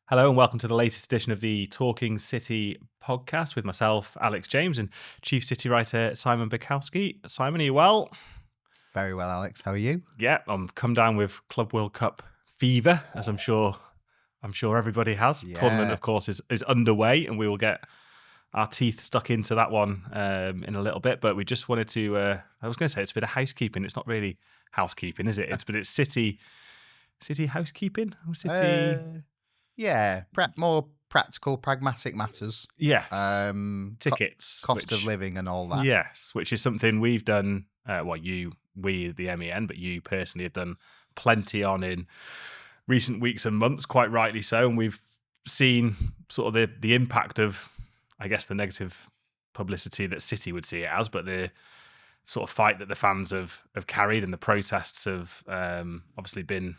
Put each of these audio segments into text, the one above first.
Hello and welcome to the latest edition of the Talking City podcast with myself, Alex James, and Chief City writer Simon Bajkowski. Simon, are you well? Very well, Alex. How are you? Yeah, I'm come down with Club World Cup fever, as I'm sure everybody has. Yeah. Tournament, of course, is underway, and we will get our teeth stuck into that one in a little bit. But we just wanted to. I was going to say it's a bit of housekeeping. It's not really housekeeping, is it? It's City housekeeping. City. Yeah, more practical, pragmatic matters. Yes. Tickets, cost of living, and all that. Yes, which is something we've done. We the MEN, but you personally have done plenty on in recent weeks and months, quite rightly so. And we've seen sort of the impact of, I guess, the negative publicity that City would see it as, but the sort of fight that the fans have carried and the protests have obviously been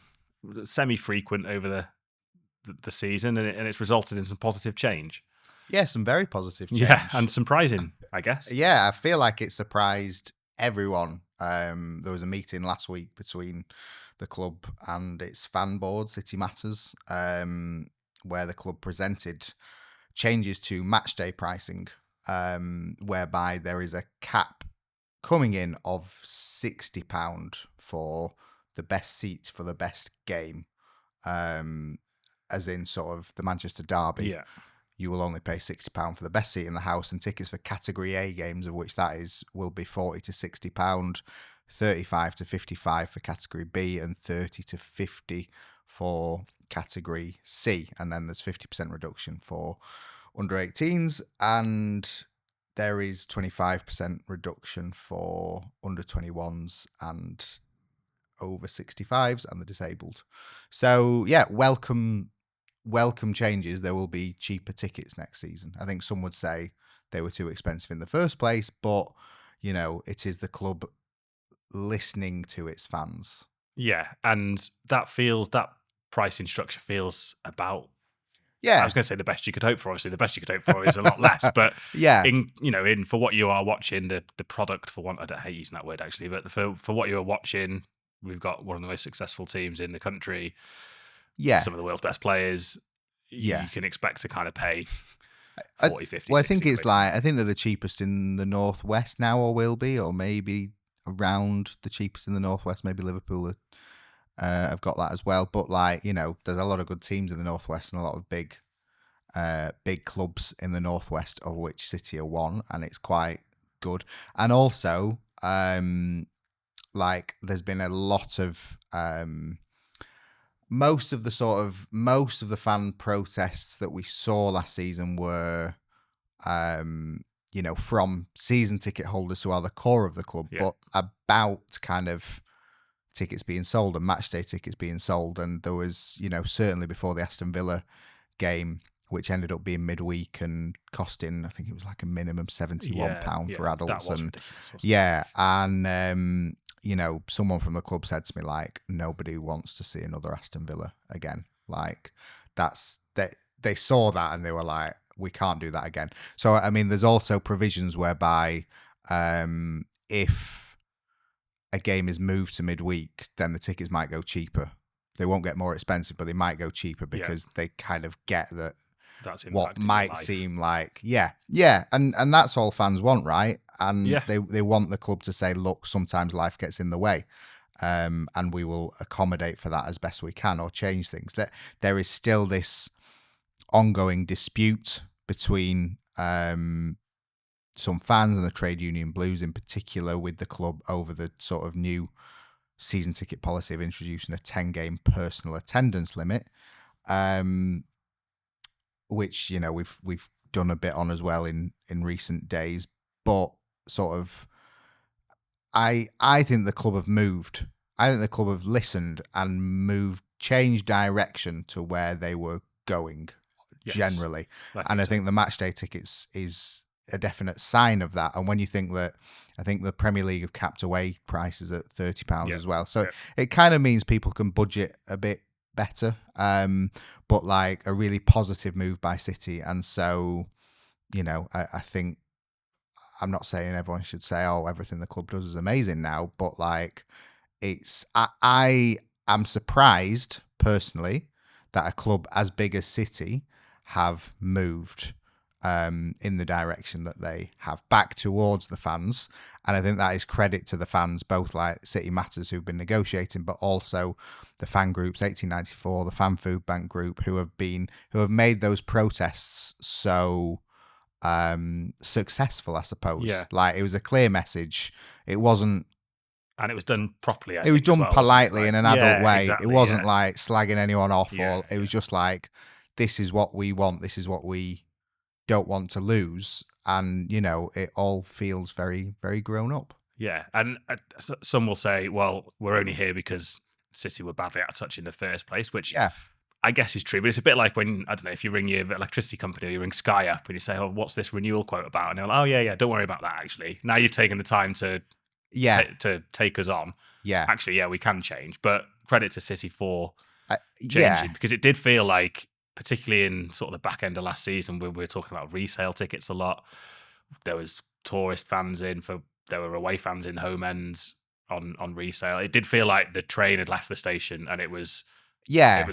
semi-frequent over the season, and it's resulted in some positive change. Yeah, some very positive change. Yeah, and surprising, I guess. Yeah, I feel like it surprised everyone. There was a meeting last week between the club and its fan board, City Matters, where the club presented changes to matchday pricing, whereby there is a cap coming in of £60 for the best seat for the best game. As in sort of the Manchester derby, you will only pay £60 for the best seat in the house, and tickets for Category A games, of which that is, will be £40 to £60, 35 to 55 for Category B, and 30 to 50 for Category C. And then there's 50% reduction for under 18s, and there is 25% reduction for under 21s and over 65s and the disabled. So yeah, welcome changes. There will be cheaper tickets next season. I think some would say they were too expensive in the first place, but you know, it is the club listening to its fans. Yeah, and that pricing structure feels about. Yeah, I was going to say the best you could hope for. Obviously, the best you could hope for is a lot less. But yeah, in for what you are watching, the product for one, I don't hate using that word actually, but for what you are watching, we've got one of the most successful teams in the country. Yeah, some of the world's best players. Yeah, you can expect to kind of pay 40, 50. Well, I think it's like, I think they're the cheapest in the Northwest now, or will be, or maybe around the cheapest in the Northwest. Maybe Liverpool have got that as well. But like, you know, there's a lot of good teams in the Northwest and a lot of big clubs in the Northwest, of which City are one, and it's quite good. And also, like, there's been a lot of most of the fan protests that we saw last season were, you know, from season ticket holders who are the core of the club, but about kind of tickets being sold and match day tickets being sold. And there was, you know, certainly before the Aston Villa game, which ended up being midweek and costing, I think it was like a minimum £71 for adults. That was and ridiculous, and you know, someone from the club said to me, like, nobody wants to see another Aston Villa again. Like, they saw that and they were like, we can't do that again. So, I mean, there's also provisions whereby if a game is moved to midweek, then the tickets might go cheaper. They won't get more expensive, but they might go cheaper because they kind of get that. That's what might seem like, and that's all fans want, right? And they want the club to say, look, sometimes life gets in the way, and we will accommodate for that as best we can or change things. That there is still this ongoing dispute between some fans and the trade union Blues in particular with the club over the sort of new season ticket policy of introducing a 10-game personal attendance limit. Which, you know, we've done a bit on as well in recent days, but sort of, I think the club have moved. I think the club have listened and changed direction to where they were going generally. I think the match day tickets is a definite sign of that. And when you think that, I think the Premier League have capped away prices at £30 as well. So it kind of means people can budget a bit better, but like a really positive move by City. And so, you know, I think, I'm not saying everyone should say, oh, everything the club does is amazing now, but like, I am surprised personally that a club as big as City have moved in the direction that they have, back towards the fans. And I think that is credit to the fans, both like City Matters, who've been negotiating, but also the fan groups, 1894, the Fan Food Bank group, who have made those protests so successful, I suppose. Yeah. Like, it was a clear message. It wasn't. And it was done properly. It was done politely in an adult way. Exactly, it wasn't like slagging anyone off, or it was yeah. just like, this is what we want. This is what we don't want to lose. And, you know, it all feels very, very grown up. Yeah. And some will say, well, we're only here because City were badly out of touch in the first place, which I guess is true. But it's a bit like when, I don't know, if you ring your electricity company or you ring Sky up and you say, oh, what's this renewal quote about? And they're like, oh, yeah, don't worry about that, actually. Now you've taken the time to take us on. Yeah. Actually, yeah, we can change. But credit to City for changing, because it did feel like, particularly in sort of the back end of last season, where we were talking about resale tickets a lot. There was tourist fans there were away fans in home ends on resale. It did feel like the train had left the station and it was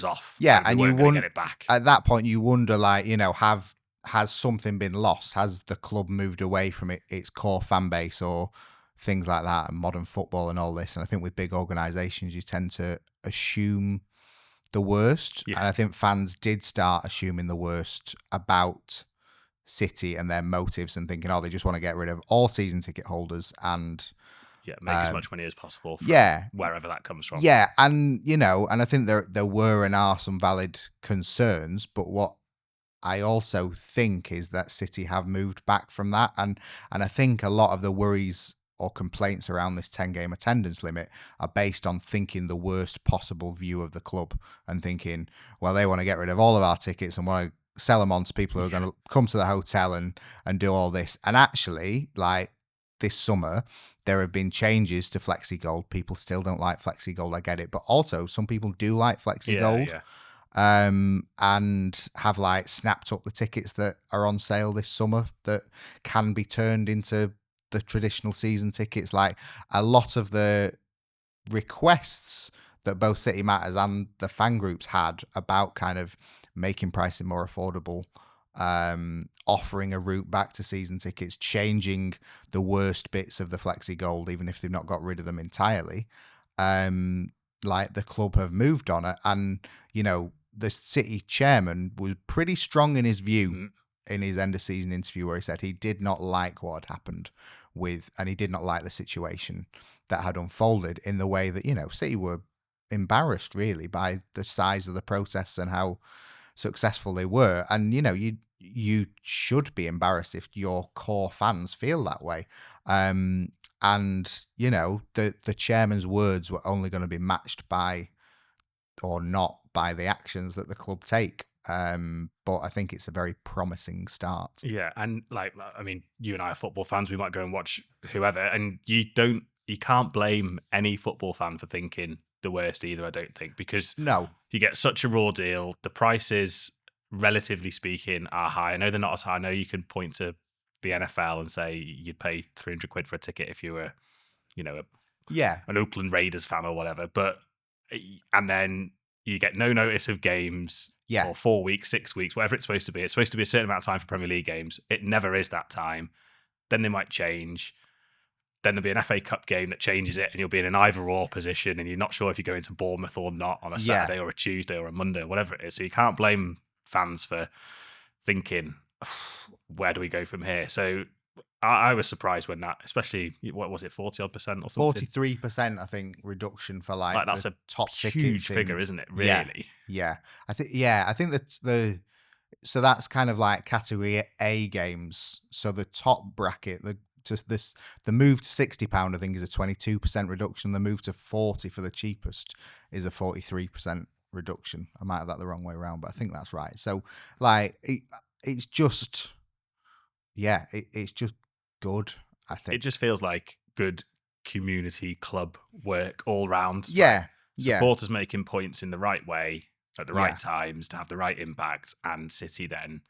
off. Yeah, and you wouldn't get it back. At that point. You wonder, like, you know, has something been lost? Has the club moved away from its core fan base or things like that, and modern football and all this? And I think with big organisations, you tend to assume the worst. Yeah. And I think fans did start assuming the worst about City and their motives, and thinking, oh, they just want to get rid of all season ticket holders and make as much money as possible from wherever that comes from. Yeah, and, you know, and I think there were and are some valid concerns, but what I also think is that City have moved back from that, and I think a lot of the worries or complaints around this 10-game attendance limit are based on thinking the worst possible view of the club, and thinking, well, they want to get rid of all of our tickets and want to sell them on to people who are going to come to the hotel and do all this. And actually, like, this summer, there have been changes to Flexi Gold. People still don't like Flexi Gold, I get it, but also some people do like Flexi Gold. And have like snapped up the tickets that are on sale this summer that can be turned into the traditional season tickets. Like, a lot of the requests that both City Matters and the fan groups had about kind of making pricing more affordable, offering a route back to season tickets, changing the worst bits of the Flexi Gold, even if they've not got rid of them entirely. Like, the club have moved on it, and, you know, the City chairman was pretty strong in his view in his end of season interview, where he said he did not like what had happened and he did not like the situation that had unfolded, in the way that, you know, City were embarrassed really by the size of the protests and how successful they were. And, you know, you should be embarrassed if your core fans feel that way. And, you know, the chairman's words were only going to be matched by, or not by, the actions that the club take. But I think it's a very promising start. Yeah, and, like, I mean, you and I are football fans. We might go and watch whoever, and you can't blame any football fan for thinking the worst either, I don't think, because you get such a raw deal. The prices, relatively speaking, are high. I know they're not as high. I know you can point to the NFL and say you'd pay 300 quid for a ticket if you were, you know, an Oakland Raiders fan or whatever. And then you get no notice of games for 4 weeks, 6 weeks, whatever it's supposed to be. It's supposed to be a certain amount of time for Premier League games. It never is that time. Then they might change. Then there'll be an FA Cup game that changes it, and you'll be in an either-or position, and you're not sure if you're going to Bournemouth or not on a Saturday or a Tuesday or a Monday or whatever it is. So you can't blame fans for thinking, where do we go from here? So I was surprised when that, especially, what was it, 40-odd% or something? 43%, I think, reduction for like that's the a top huge figure, isn't it? Really? Yeah. I think that so that's kind of like category A games. So the top bracket, the move to £60, I think, is a 22% reduction. The move to 40 for the cheapest is a 43% reduction. I might have that the wrong way around, but I think that's right. So, like, it's just, it's just good, I think. It just feels like good community club work all round. Yeah. Supporters making points in the right way at the right times to have the right impact, and City then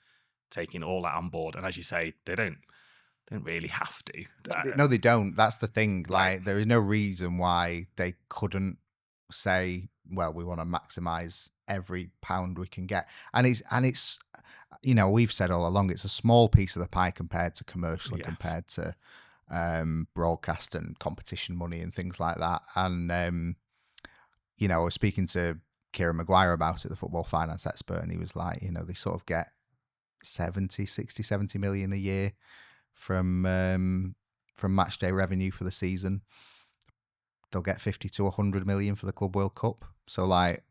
taking all that on board. And as you say, they don't really have to. No, they don't. That's the thing. Like, there is no reason why they couldn't say, well, we want to maximize every pound we can get. And it's we've said all along, it's a small piece of the pie compared to commercial and Yes. compared to broadcast and competition money and things like that. And I was speaking to Kieran Maguire about it, the football finance expert, and he was like, they sort of get 70 million a year from match day revenue for the season. They'll get 50 to 100 million for the Club World Cup. So like,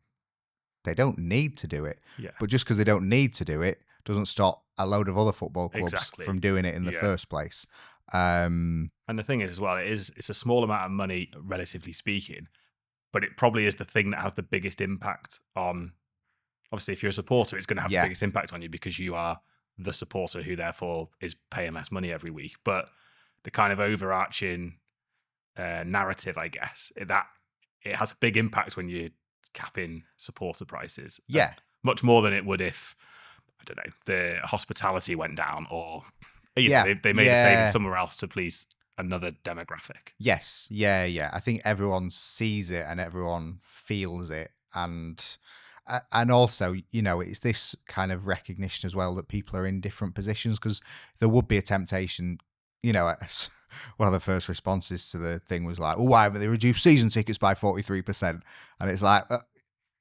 they don't need to do it. Yeah. But just because they don't need to do it doesn't stop a load of other football clubs Exactly. from doing it in the first place. And the thing is as well, it's a small amount of money, relatively speaking, but it probably is the thing that has the biggest impact on. Obviously, if you're a supporter, it's going to have the biggest impact on you because you are the supporter who therefore is paying less money every week. But the kind of overarching narrative, I guess, that it has a big impact when you're capping supporter prices. Yeah. Much more than it would if, I don't know, the hospitality went down or they made a saving somewhere else to please another demographic. Yes. Yeah. I think everyone sees it and everyone feels it. And also, it's this kind of recognition as well that people are in different positions, because there would be a temptation, one of the first responses to the thing was like, why haven't they reduced season tickets by 43%? And it's like,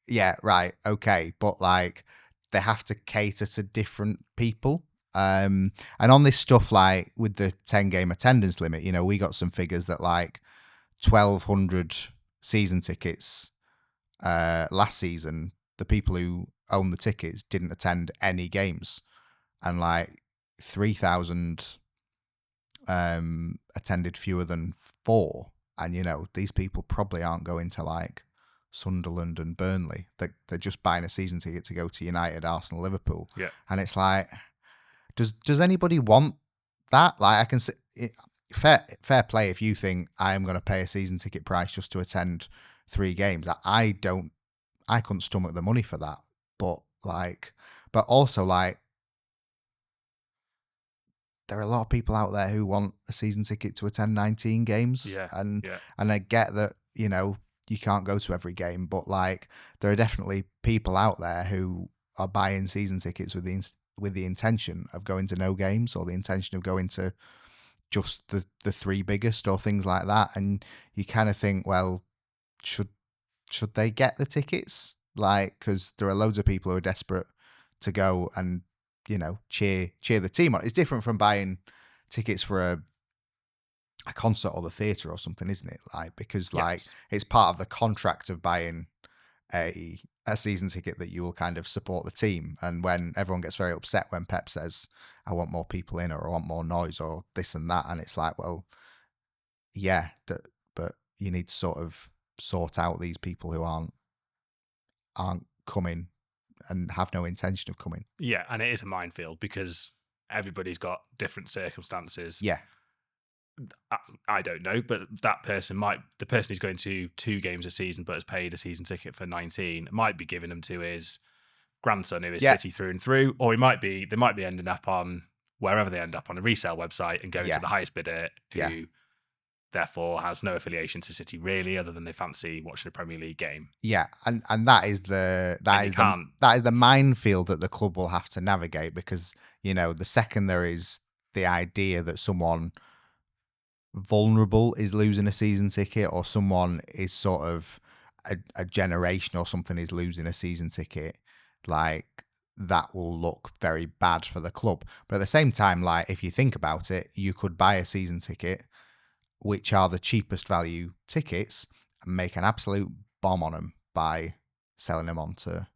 yeah, right, okay. But like, they have to cater to different people. And on this stuff, like with the 10-game attendance limit, we got some figures that like 1,200 season tickets last season, the people who own the tickets didn't attend any games, and like 3,000 attended fewer than 4. And these people probably aren't going to like Sunderland and Burnley. They're just buying a season ticket to go to United, Arsenal, Liverpool. Yeah. And it's like, does anybody want that? Like, I can say, fair play if you think I am going to pay a season ticket price just to attend 3 games. I couldn't stomach the money for that. But also like, there are a lot of people out there who want a season ticket to attend 19 games. Yeah. And I get that, you can't go to every game, but like, there are definitely people out there who are buying season tickets with the intention of going to no games, or the intention of going to just the 3 biggest or things like that. And you kind of think, well, should they get the tickets? Like, because there are loads of people who are desperate to go and cheer the team on. It's different from buying tickets for a concert or the theatre or something, isn't it? Like, because like, it's part of the contract of buying a season ticket that you will kind of support the team. And when everyone gets very upset when Pep says, I want more people in, or I want more noise, or this and that, and it's like, well, yeah, but you need to sort of sort out these people who aren't coming and have no intention of coming. Yeah, and it is a minefield because everybody's got different circumstances. Yeah. I don't know, but the person who's going to 2 games a season but has paid a season ticket for 19 might be giving them to his grandson who is City through and through, or they might be ending up on wherever they end up, on a resale website and going to the highest bidder who therefore has no affiliation to City really, other than they fancy watching a Premier League game. Yeah, and that is the minefield that the club will have to navigate, because the second there is the idea that someone vulnerable is losing a season ticket, or someone is sort of a generation or something is losing a season ticket, like, that will look very bad for the club. But at the same time, like, if you think about it, you could buy a season ticket, which are the cheapest value tickets, and make an absolute bomb on them by selling them on to,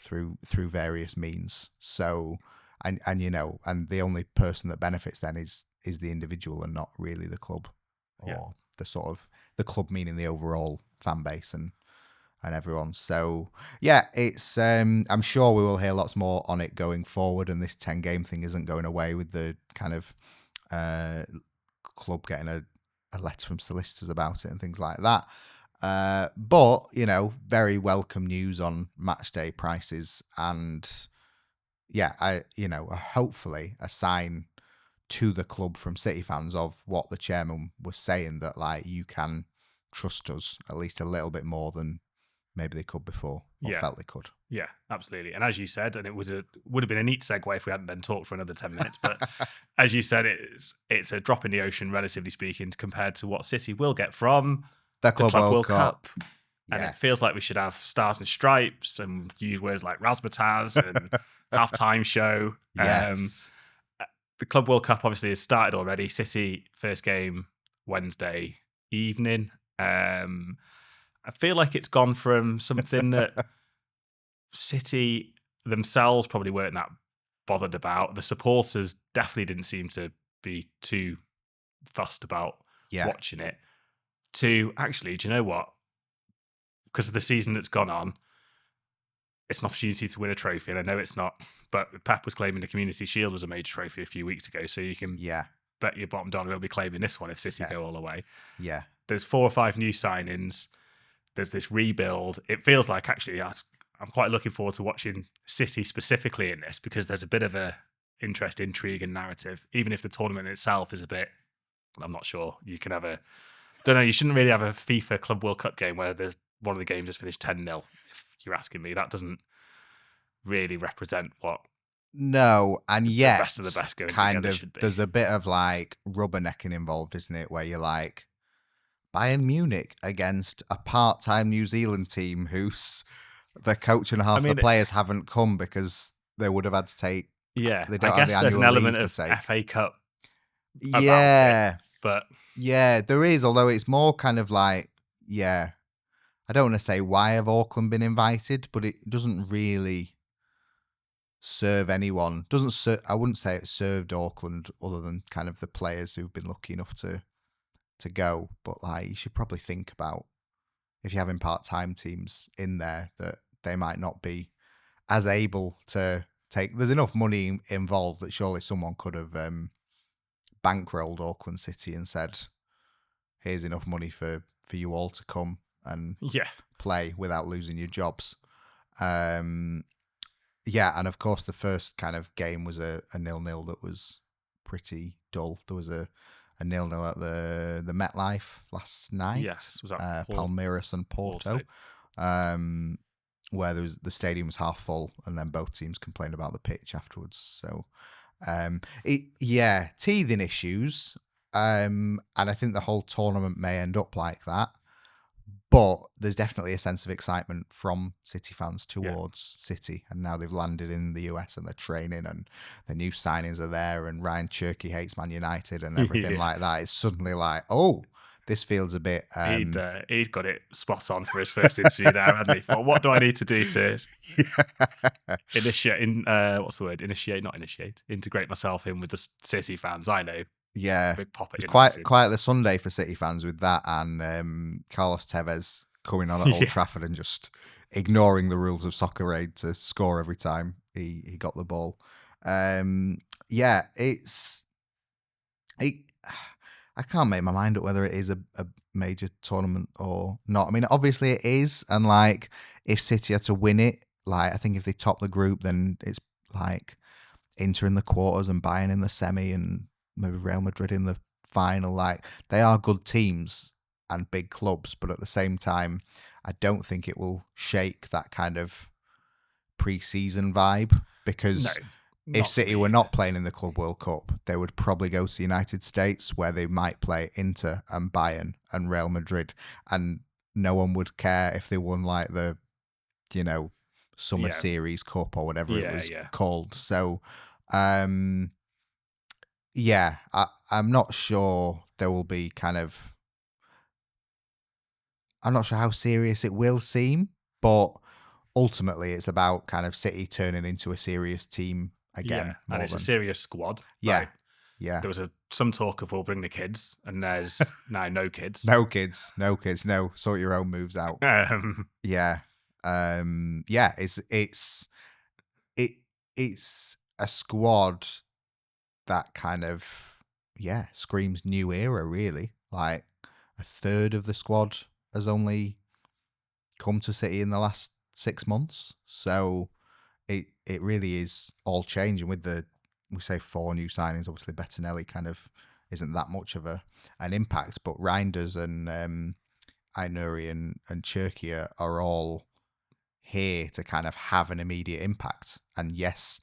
through various means. So, and the only person that benefits then is the individual and not really the club, or the sort of the club, meaning the overall fan base and everyone. So yeah, it's I'm sure we will hear lots more on it going forward, and this 10-game thing isn't going away with the kind of club getting a letter from solicitors about it and things like that. But very welcome news on match day prices, and hopefully a sign to the club from City fans of what the chairman was saying, that like, you can trust us at least a little bit more than maybe they could before, or felt they could. Yeah, absolutely. And as you said, and it would have been a neat segue if we hadn't then talked for another 10 minutes, but as you said, it's a drop in the ocean, relatively speaking, compared to what City will get from The the Club World Cup. And Yes. it feels like we should have stars and stripes and use words like razzmatazz and halftime show. Yes. The Club World Cup obviously has started already. City first game Wednesday evening. I feel like it's gone from something that City themselves probably weren't that bothered about. The supporters definitely didn't seem to be too fussed about watching it. To actually, do you know what? Because of the season that's gone on, it's an opportunity to win a trophy. And I know it's not, but Pep was claiming the Community Shield was a major trophy a few weeks ago. So you can bet your bottom dollar he'll be claiming this one if City go all the way. Yeah. There's 4 or 5 new signings. There's this rebuild. It feels like actually I'm quite looking forward to watching City specifically in this, because there's a bit of a interest, intrigue, and narrative. Even if the tournament itself is a bit, I'm not sure. You can have you shouldn't really have a FIFA Club World Cup game where there's one of the games just finished 10-0. If you're asking me, that doesn't really represent what. No, and yet the rest of the best going kind together of should be. there's a bit of like rubbernecking involved, isn't it? Where you're like, Bayern Munich against a part-time New Zealand team whose the coach and half the players haven't come because they would have had to take. Yeah, they don't I have guess the there's an annual element leave of to take. FA Cup. Yeah, but yeah, there is. Although it's more kind of like, I don't want to say why have Auckland been invited, but it doesn't really serve anyone. I wouldn't say it served Auckland other than kind of the players who've been lucky enough to go. But like, you should probably think about, if you're having part-time teams in there, that they might not be as able to take. There's enough money involved that surely someone could have bankrolled Auckland City and said, here's enough money for you all to come and play without losing your jobs. And of course the first kind of game was a 0-0 that was pretty dull. There was a 0-0 at the MetLife last night. Yes, was that Palmeiras and Porto. Where the stadium was half full, and then both teams complained about the pitch afterwards. So, teething issues, and I think the whole tournament may end up like that. But there's definitely a sense of excitement from City fans towards City, and now they've landed in the US and they're training, and the new signings are there, and Ryan Cherky hates Man United and everything like that. It's suddenly like, oh, this feels a bit. He'd got it spot on for his first interview there, hadn't he? Thought, what do I need to do to initiate? What's the word? Integrate myself in with the City fans. I know. Yeah, big pop it's quite the Sunday for City fans with that, and Carlos Tevez coming on at Old Trafford and just ignoring the rules of Soccer Aid to score every time he got the ball. I can't make my mind up whether it is a major tournament or not. I mean, obviously it is, and like if City had to win it, like I think if they top the group, then it's like Inter in the quarters and Bayern in the semi and maybe Real Madrid in the final. Like, they are good teams and big clubs, but at the same time, I don't think it will shake that kind of pre-season vibe, because if City were not playing in the Club World Cup, they would probably go to the United States, where they might play Inter and Bayern and Real Madrid, and no one would care if they won like the, Summer Series Cup or whatever it was called. So, I'm not sure there will be I'm not sure how serious it will seem, but ultimately it's about kind of City turning into a serious team again. And it's a serious squad. Yeah. There was some talk of we'll bring the kids, and there's now no kids. No kids. No, sort your own moves out. It's a squad that kind of screams new era, really. Like, a third of the squad has only come to City in the last 6 months, so it really is all changing. With we say 4 new signings, obviously Bettinelli kind of isn't that much of an impact, but Reinders and Ainuri and Cherkia are all here to kind of have an immediate impact. And yes,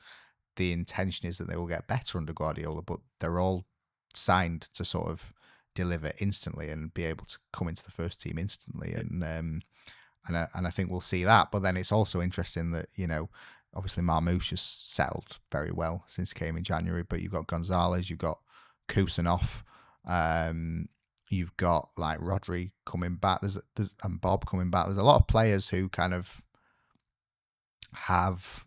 the intention is that they will get better under Guardiola, but they're all signed to sort of deliver instantly and be able to come into the first team instantly. And I think we'll see that. But then it's also interesting that, obviously Marmoush has settled very well since he came in January, but you've got Gonzalez, you've got Kusanov, you've got like Rodri coming back, there's and Bob coming back. There's a lot of players who kind of have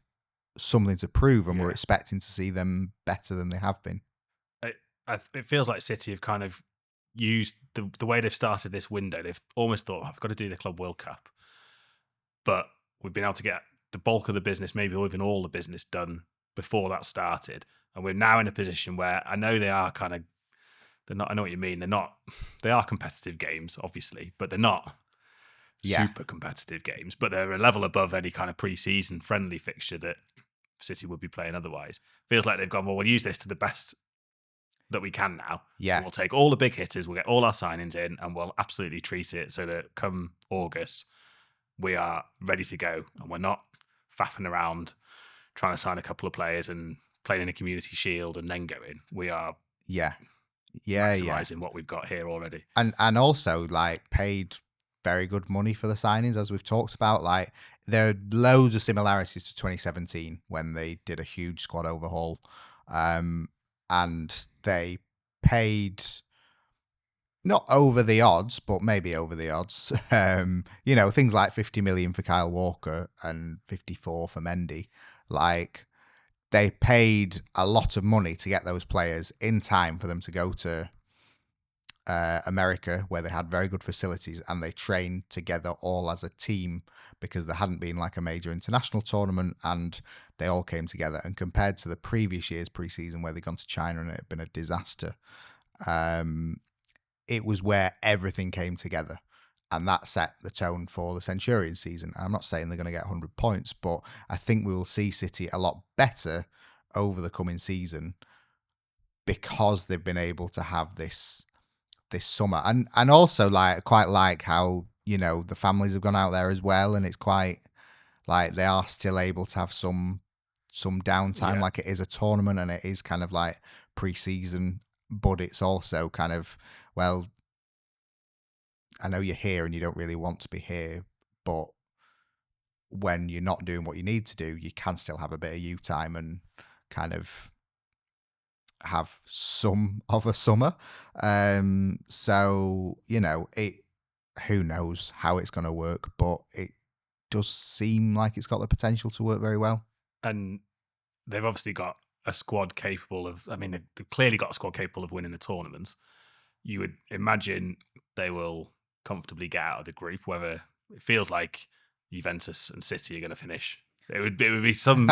something to prove, and we're expecting to see them better than they have been. It feels like City have kind of used the way they've started this window. They've almost thought, I've got to do the Club World Cup. But we've been able to get the bulk of the business, maybe even all the business done before that started. And we're now in a position where I know they are kind of, they're not, I know what you mean. They are competitive games, obviously, but they're not super competitive games, but they're a level above any kind of pre-season friendly fixture that City would be playing otherwise. Feels like they've gone, well, we'll use this to the best that we can now. Yeah. And we'll take all the big hitters, we'll get all our signings in, and we'll absolutely treat it so that come August, we are ready to go, and we're not faffing around trying to sign a couple of players and playing in a community shield and then going. We are maximising what we've got here already. And also like paid very good money for the signings, as we've talked about. Like there are loads of similarities to 2017 when they did a huge squad overhaul, and they paid not over the odds, but maybe over the odds. Things like 50 million for Kyle Walker and 54 for Mendy. Like they paid a lot of money to get those players in time for them to go to America, where they had very good facilities, and they trained together all as a team because there hadn't been like a major international tournament, and they all came together. And compared to the previous year's preseason where they'd gone to China and it had been a disaster, it was where everything came together, and that set the tone for the Centurion season. And I'm not saying they're going to get 100 points, but I think we will see City a lot better over the coming season because they've been able to have this summer. And also like quite like how, the families have gone out there as well, and it's quite like they are still able to have some downtime. Like it is a tournament and it is kind of like pre-season, but it's also kind of, well, I know you're here and you don't really want to be here, but when you're not doing what you need to do, you can still have a bit of you time and kind of have some of a summer. So, who knows how it's going to work, but it does seem like it's got the potential to work very well. And they've obviously got a squad capable of, they've clearly got a squad capable of winning the tournaments. You would imagine they will comfortably get out of the group, whether it feels like Juventus and City are going to finish. It would be some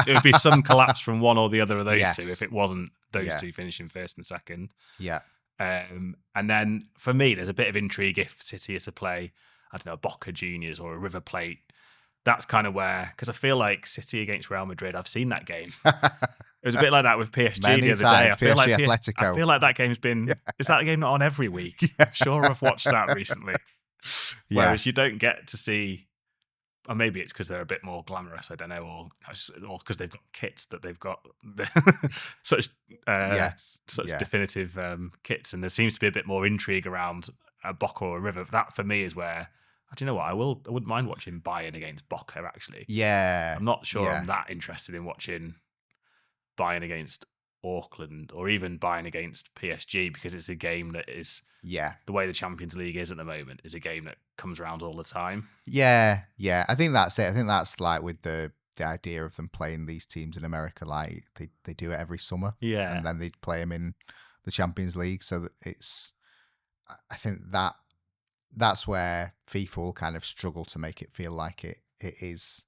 collapse from one or the other of those two if it wasn't those two finishing first and second. Yeah. And then for me, there's a bit of intrigue if City is to play, I don't know, Boca Juniors or a River Plate. That's kind of where, because I feel like City against Real Madrid, I've seen that game. It was a bit like that with PSG the other day. I feel like that game's been. Is that game not on every week? Sure, I've watched that recently. Whereas you don't get to see, or maybe it's because they're a bit more glamorous. I don't know, or because they've got kits that they've got such definitive kits, and there seems to be a bit more intrigue around a Boca or a River. That for me is where. Do you know what? I wouldn't mind watching Bayern against Boca, actually. Yeah. I'm not sure I'm that interested in watching Bayern against Auckland or even Bayern against PSG, because it's a game that is, the way the Champions League is at the moment, is a game that comes around all the time. Yeah. I think that's it. I think that's like with the idea of them playing these teams in America, like they do it every summer. Yeah. And then they play them in the Champions League. So that I think that's where FIFA will kind of struggle to make it feel like it is.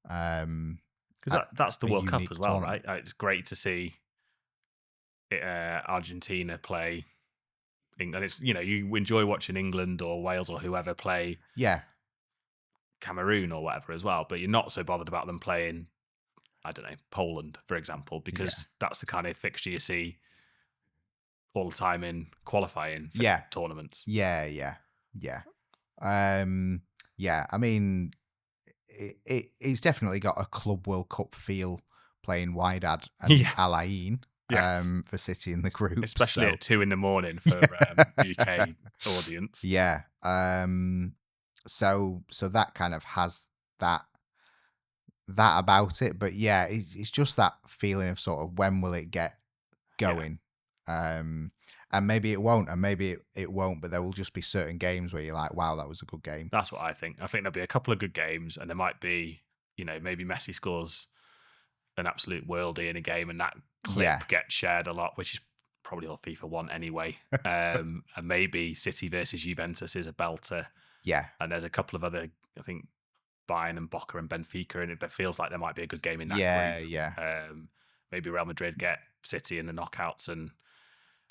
Because that's the World Cup as well, tournament. Right? It's great to see Argentina play England. It's, you enjoy watching England or Wales or whoever play Cameroon or whatever as well, but you're not so bothered about them playing, I don't know, Poland, for example, because that's the kind of fixture you see all the time in qualifying for tournaments. Yeah. Yeah, I mean, it's definitely got a Club World Cup feel playing Wydad and Yeah. Al Ain Yes. for City in the group. Especially So at 2 a.m. for UK audience. yeah, so that kind of has that about it. But yeah, it's just that feeling of sort of when will it get Yeah. going. And maybe it won't, and maybe it won't, but there will just be certain games where you're like, wow, that was a good game. That's what I think. I think there'll be a couple of good games, and there might be, maybe Messi scores an absolute worldie in a game, and that Yeah, clip gets shared a lot, which is probably all FIFA want anyway. And maybe City versus Juventus is a belter, yeah, and there's a couple of other, I think, Bayern and Boca and Benfica, and it feels like there might be a good game in that yeah, group. yeah, Maybe Real Madrid get City in the knockouts, and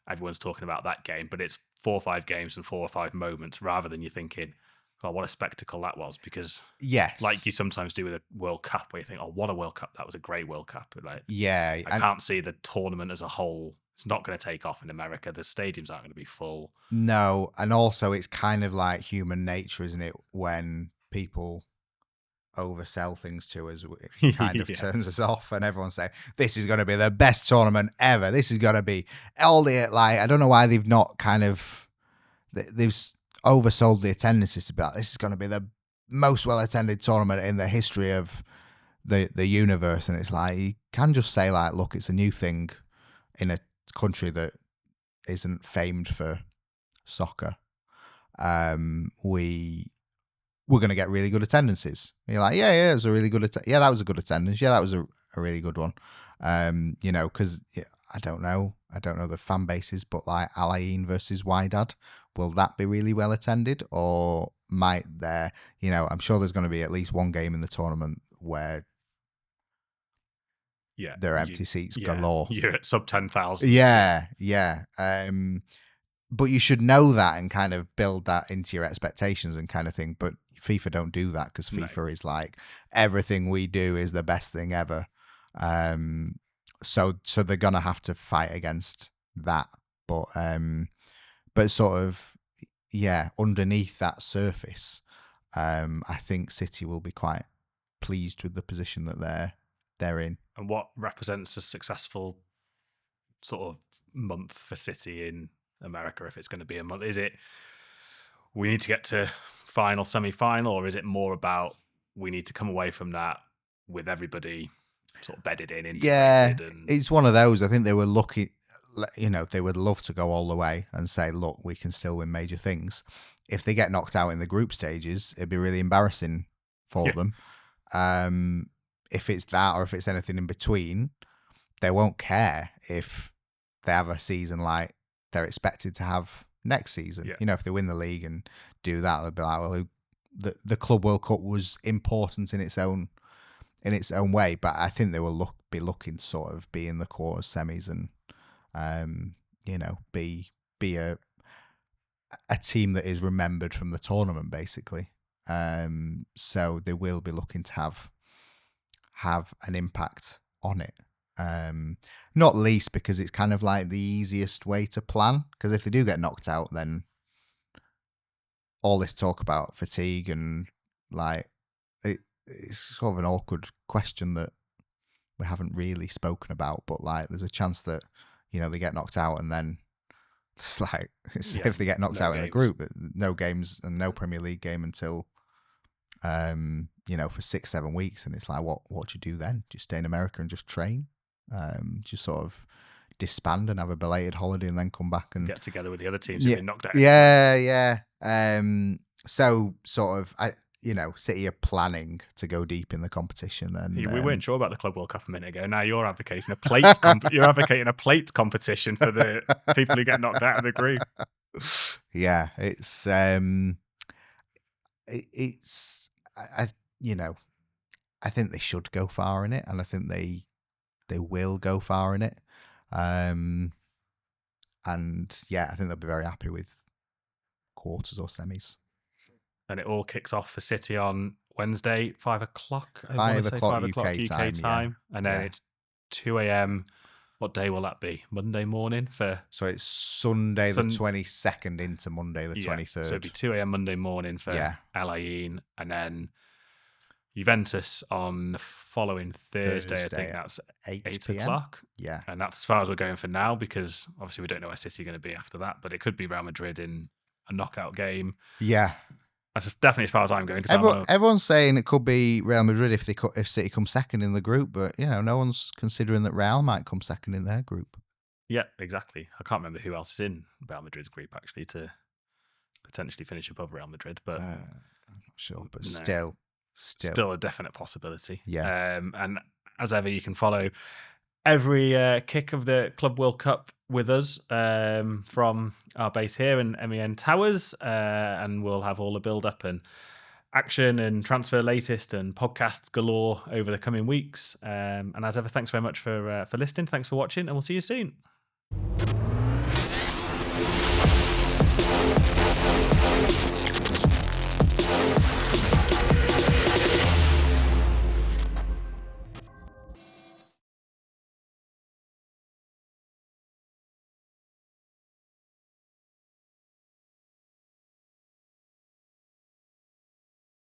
everyone's talking about that game, but it's 4 or 5 games and 4 or 5 moments rather than you thinking, oh, what a spectacle that was. Because like yes, you sometimes do with a World Cup where you think, oh, what a World Cup. That was a great World Cup. But like, yeah, I and can't see the tournament as a whole. It's not going to take off in America. The stadiums aren't going to be full. no, and also it's kind of like human nature, isn't it? When people oversell things to us, it kind of Yeah. turns us off, and everyone's saying this is going to be the best tournament ever. This is going to be all the like. I don't know why they've not kind of they've oversold the attendances to be like, this is going to be the most well attended tournament in the history of the universe. And it's like, you can just say like, look, it's a new thing in a country that isn't famed for soccer. We're going to get really good attendances. And you're like, yeah, it was a really good yeah, that was a good attendance. Yeah, that was a really good one. Because I don't know the fan bases, but like Al Ain versus Wydad, will that be really well attended, or might there? I'm sure there's going to be at least one game in the tournament where Yeah. there are empty seats Yeah. galore. You're at sub 10,000. Yeah. But you should know that and kind of build that into your expectations and kind of thing. But FIFA don't do that, because FIFA is like, everything we do is the best thing ever. So they're gonna have to fight against that. But sort of, yeah, underneath that surface, I think City will be quite pleased with the position that they're in. And what represents a successful sort of month for City in America, if it's going to be a month? Is it we need to get to final, semi-final, or is it more about we need to come away from that with everybody sort of bedded in, integrated? Yeah, and it's one of those. I think they were lucky. They would love to go all the way and say, look, we can still win major things. If they get knocked out in the group stages, it'd be really embarrassing for them. If it's that, or if it's anything in between, they won't care if they have a season like they're expected to have next season. If they win the league and do that, they'll be like, well, the Club World Cup was important in its own way, but I think they will be looking to sort of be in the quarters, semis, and be a team that is remembered from the tournament, basically. So they will be looking to have an impact on it. Not least because it's kind of like the easiest way to plan, because if they do get knocked out, then all this talk about fatigue and like it's sort of an awkward question that we haven't really spoken about, but like there's a chance that they get knocked out, and then it's like if they get knocked out in the group, no games and no Premier League game until for 6-7 weeks, and it's like what do you do then? Do you stay in America and just train? Just sort of disband and have a belated holiday and then come back and get together with the other teams who've been knocked out? Yeah. So sort of City are planning to go deep in the competition, and we weren't sure about the Club World Cup a minute ago. Now you're advocating a plate. You're advocating a plate competition for the people who get knocked out of the group. Yeah, it's I think they should go far in it, and I think they will go far in it. And yeah, I think they'll be very happy with quarters or semis. And it all kicks off for City on Wednesday, 5 o'clock. 5 o'clock UK time. And then it's 2 a.m. What day will that be? Monday morning for... So it's Sunday the 22nd into Monday the 23rd. So it'd be 2 a.m. Monday morning for Alain, and then Juventus on the following Thursday. I think that's 8 o'clock. Yeah. And that's as far as we're going for now, because obviously we don't know where City are going to be after that, but it could be Real Madrid in a knockout game. Yeah. That's definitely as far as I'm going. Everyone's saying it could be Real Madrid if City come second in the group, but no one's considering that Real might come second in their group. Yeah, exactly. I can't remember who else is in Real Madrid's group actually to potentially finish above Real Madrid, but I'm not sure. But no, still a definite possibility. Yeah. And as ever, you can follow every kick of the Club World Cup with us from our base here in MEN Towers, and we'll have all the build-up and action and transfer latest and podcasts galore over the coming weeks. And as ever, thanks very much for listening. Thanks for watching, and we'll see you soon.